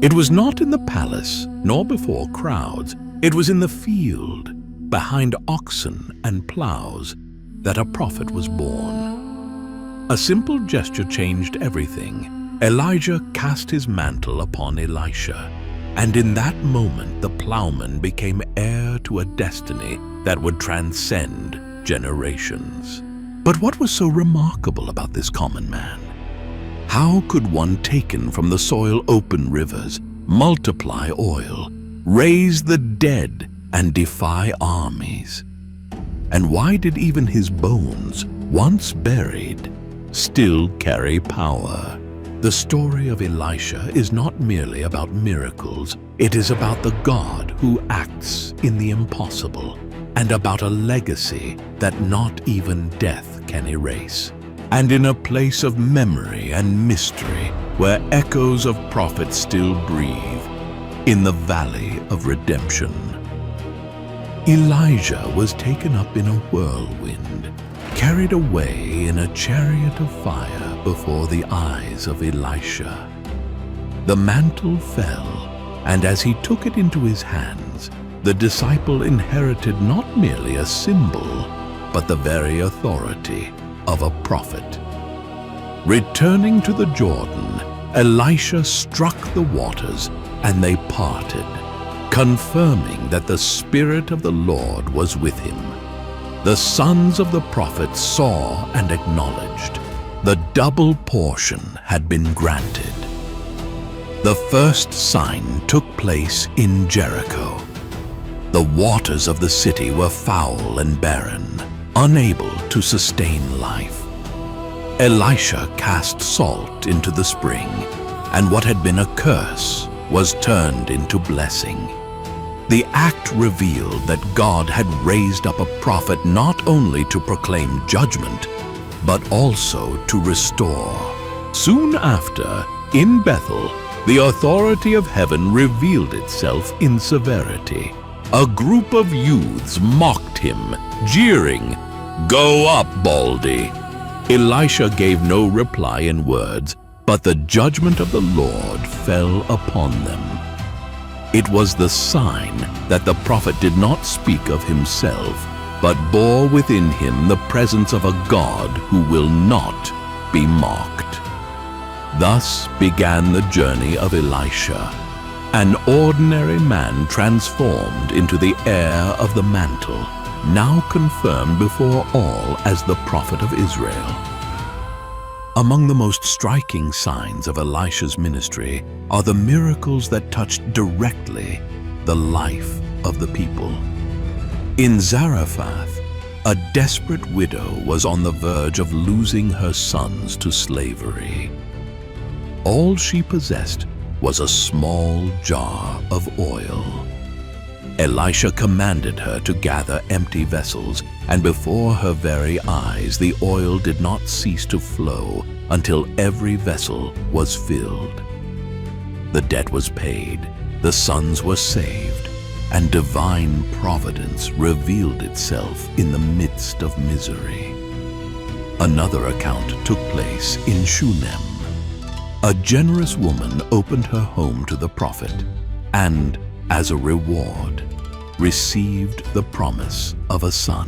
It was not in the palace, nor before crowds. It was in the field, behind oxen and plows, that a prophet was born. A simple gesture changed everything. Elijah cast his mantle upon Elisha, and in that moment the plowman became heir to a destiny that would transcend generations. But what was so remarkable about this common man? How could one taken from the soil open rivers, multiply oil, raise the dead, and defy armies? And why did even his bones, once buried, still carry power? The story of Elisha is not merely about miracles. It is about the God who acts in the impossible, and about a legacy that not even death can erase. And in a place of memory and mystery, where echoes of prophets still breathe, in the valley of redemption. Elijah was taken up in a whirlwind, carried away in a chariot of fire before the eyes of Elisha. The mantle fell, and as he took it into his hands, the disciple inherited not merely a symbol, but the very authority of a prophet. Returning to the Jordan, Elisha struck the waters, and they parted, confirming that the Spirit of the Lord was with him. The sons of the prophet saw and acknowledged the double portion had been granted. The first sign took place in Jericho. The waters of the city were foul and barren, unable to sustain life. Elisha cast salt into the spring, and what had been a curse was turned into blessing. The act revealed that God had raised up a prophet not only to proclaim judgment, but also to restore. Soon after, in Bethel, the authority of heaven revealed itself in severity. A group of youths mocked him, jeering, "Go up, Baldy." Elisha gave no reply in words, but the judgment of the Lord fell upon them. It was the sign that the prophet did not speak of himself, but bore within him the presence of a God who will not be mocked. Thus began the journey of Elisha, an ordinary man transformed into the heir of the mantle, now confirmed before all as the prophet of Israel. Among the most striking signs of Elisha's ministry are the miracles that touched directly the life of the people. In Zarephath, a desperate widow was on the verge of losing her sons to slavery. All she possessed was a small jar of oil. Elisha commanded her to gather empty vessels, and before her very eyes the oil did not cease to flow until every vessel was filled. The debt was paid, the sons were saved, and divine providence revealed itself in the midst of misery. Another account took place in Shunammite. A generous woman opened her home to the prophet, and, as a reward, received the promise of a son.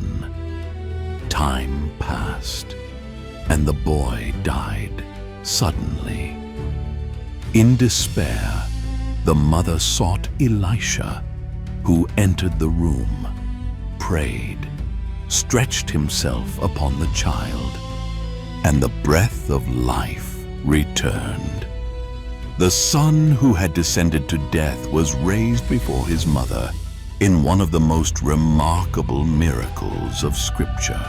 Time passed, and the boy died suddenly. In despair, the mother sought Elisha, who entered the room, prayed, stretched himself upon the child, and the breath of life returned. The son who had descended to death was raised before his mother in one of the most remarkable miracles of Scripture.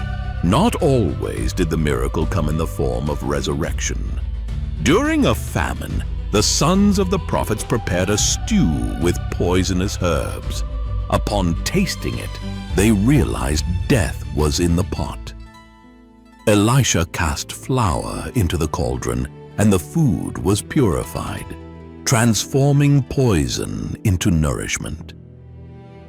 Not always did the miracle come in the form of resurrection. During a famine, the sons of the prophets prepared a stew with poisonous herbs. Upon tasting it, they realized death was in the pot. Elisha cast flour into the cauldron, and the food was purified, transforming poison into nourishment.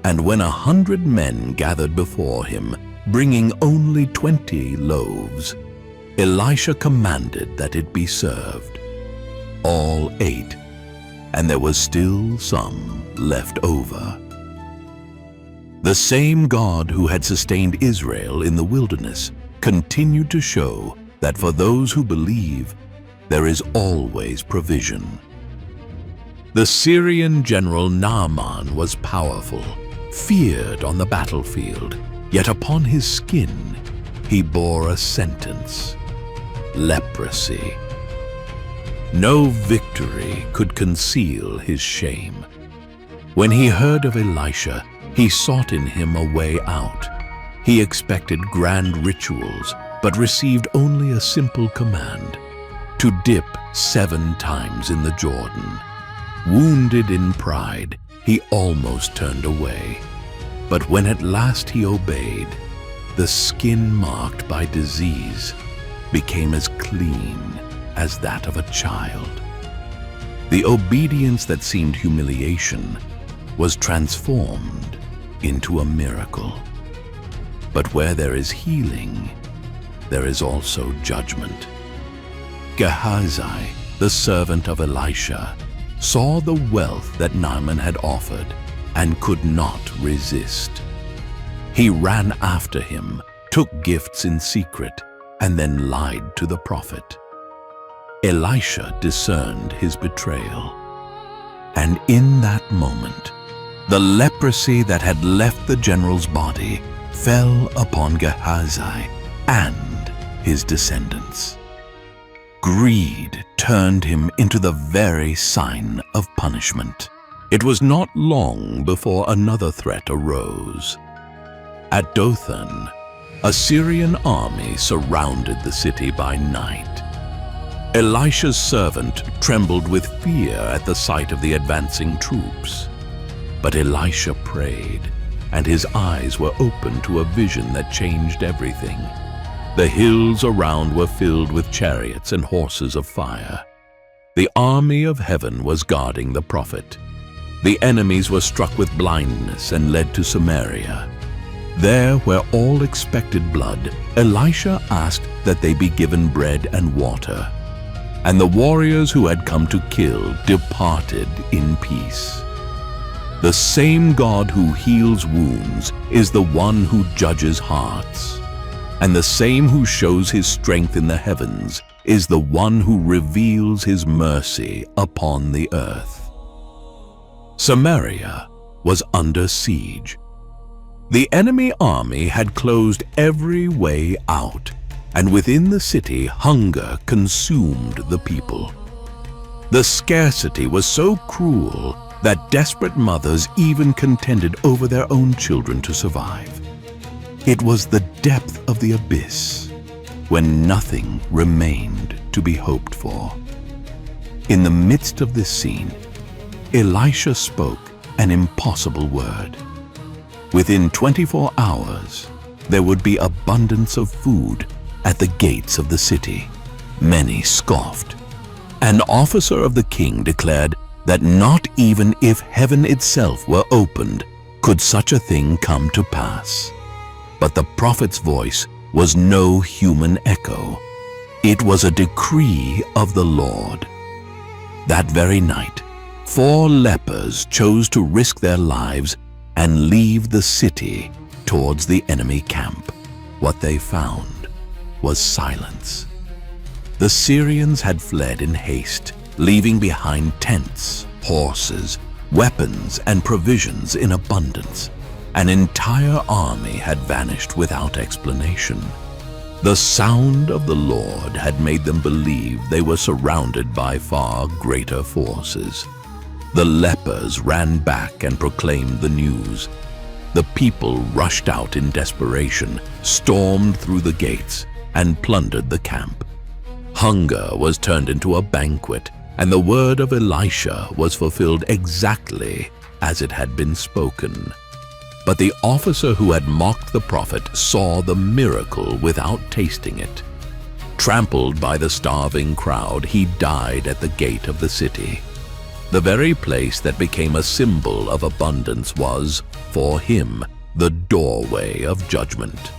And when 100 men gathered before him, bringing only 20 loaves, Elisha commanded that it be served. All ate, and there was still some left over. The same God who had sustained Israel in the wilderness continued to show that for those who believe, there is always provision. The Syrian general Naaman was powerful, feared on the battlefield, yet upon his skin he bore a sentence: leprosy. No victory could conceal his shame. When he heard of Elisha, he sought in him a way out. He expected grand rituals, but received only a simple command: to dip 7 times in the Jordan. Wounded in pride, he almost turned away. But when at last he obeyed, the skin marked by disease became as clean as that of a child. The obedience that seemed humiliation was transformed into a miracle. But where there is healing, there is also judgment. Gehazi, the servant of Elisha, saw the wealth that Naaman had offered and could not resist. He ran after him, took gifts in secret, and then lied to the prophet. Elisha discerned his betrayal, and in that moment, the leprosy that had left the general's body fell upon Gehazi and his descendants. Greed turned him into the very sign of punishment. It was not long before another threat arose. At Dothan, a Syrian army surrounded the city by night. Elisha's servant trembled with fear at the sight of the advancing troops. But Elisha prayed, and his eyes were opened to a vision that changed everything. The hills around were filled with chariots and horses of fire. The army of heaven was guarding the prophet. The enemies were struck with blindness and led to Samaria. There, where all expected blood, Elisha asked that they be given bread and water. And the warriors who had come to kill departed in peace. The same God who heals wounds is the one who judges hearts. And the same who shows his strength in the heavens is the one who reveals his mercy upon the earth. Samaria was under siege. The enemy army had closed every way out, and within the city hunger consumed the people. The scarcity was so cruel that desperate mothers even contended over their own children to survive. It was the depth of the abyss, when nothing remained to be hoped for. In the midst of this scene, Elisha spoke an impossible word. Within 24 hours, there would be abundance of food at the gates of the city. Many scoffed. An officer of the king declared that not even if heaven itself were opened could such a thing come to pass. But the prophet's voice was no human echo. It was a decree of the Lord. That very night, 4 lepers chose to risk their lives and leave the city towards the enemy camp. What they found was silence. The Syrians had fled in haste, leaving behind tents, horses, weapons, and provisions in abundance. An entire army had vanished without explanation. The sound of the Lord had made them believe they were surrounded by far greater forces. The lepers ran back and proclaimed the news. The people rushed out in desperation, stormed through the gates, and plundered the camp. Hunger was turned into a banquet, and the word of Elisha was fulfilled exactly as it had been spoken. But the officer who had mocked the prophet saw the miracle without tasting it. Trampled by the starving crowd, he died at the gate of the city. The very place that became a symbol of abundance was, for him, the doorway of judgment.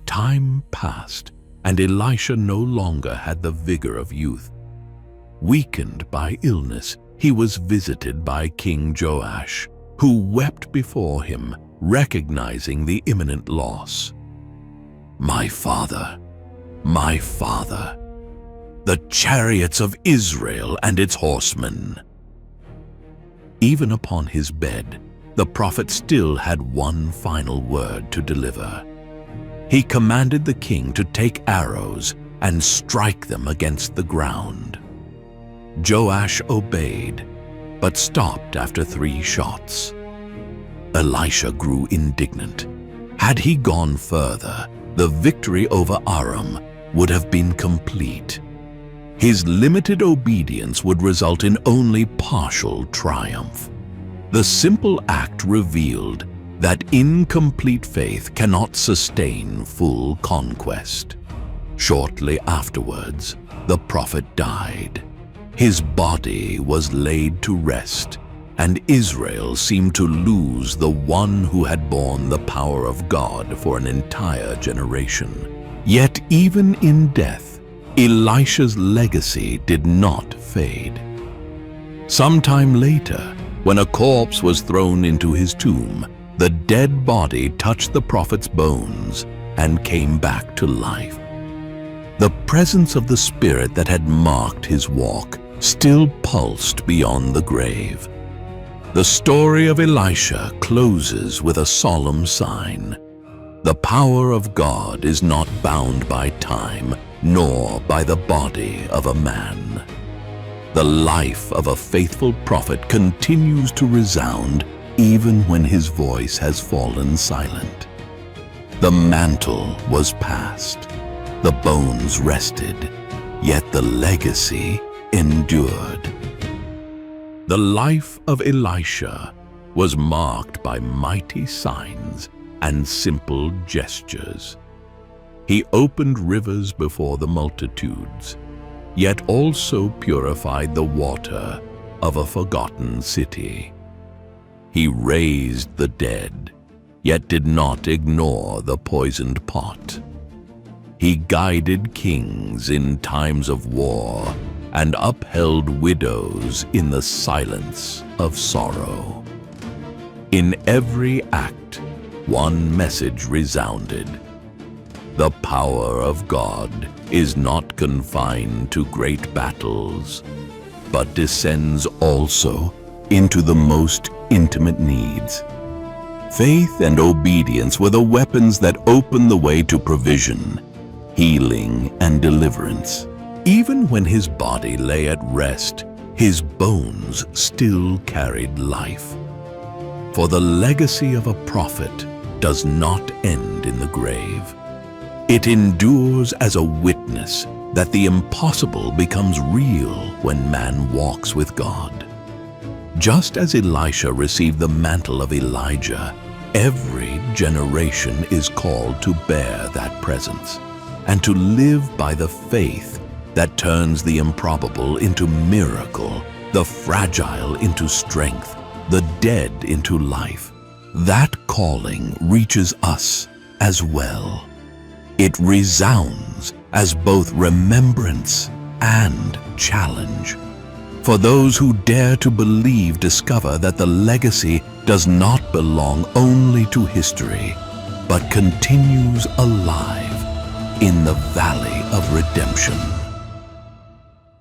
Time passed, and Elisha no longer had the vigor of youth. Weakened by illness, he was visited by King Joash, who wept before him, recognizing the imminent loss. "My father, my father, the chariots of Israel and its horsemen." Even upon his bed, the prophet still had one final word to deliver. He commanded the king to take arrows and strike them against the ground. Joash obeyed, but stopped after 3 shots. Elisha grew indignant. Had he gone further, the victory over Aram would have been complete. His limited obedience would result in only partial triumph. The simple act revealed that incomplete faith cannot sustain full conquest. Shortly afterwards, the prophet died. His body was laid to rest, and Israel seemed to lose the one who had borne the power of God for an entire generation. Yet even in death, Elisha's legacy did not fade. Sometime later, when a corpse was thrown into his tomb, the dead body touched the prophet's bones and came back to life. The presence of the Spirit that had marked his walk still pulsed beyond the grave. The story of Elisha closes with a solemn sign. The power of God is not bound by time, nor by the body of a man. The life of a faithful prophet continues to resound even when his voice has fallen silent. The mantle was passed, the bones rested, yet the legacy endured. The life of Elisha was marked by mighty signs and simple gestures. He opened rivers before the multitudes, yet also purified the water of a forgotten city. He raised the dead, yet did not ignore the poisoned pot. He guided kings in times of war and upheld widows in the silence of sorrow. In every act, one message resounded. The power of God is not confined to great battles, but descends also into the most intimate needs. Faith and obedience were the weapons that opened the way to provision, healing, and deliverance. Even when his body lay at rest, his bones still carried life. For the legacy of a prophet does not end in the grave. It endures as a witness that the impossible becomes real when man walks with God. Just as Elisha received the mantle of Elijah, every generation is called to bear that presence and to live by the faith that turns the improbable into miracle, the fragile into strength, the dead into life. That calling reaches us as well. It resounds as both remembrance and challenge. For those who dare to believe discover that the legacy does not belong only to history, but continues alive in the valley of redemption.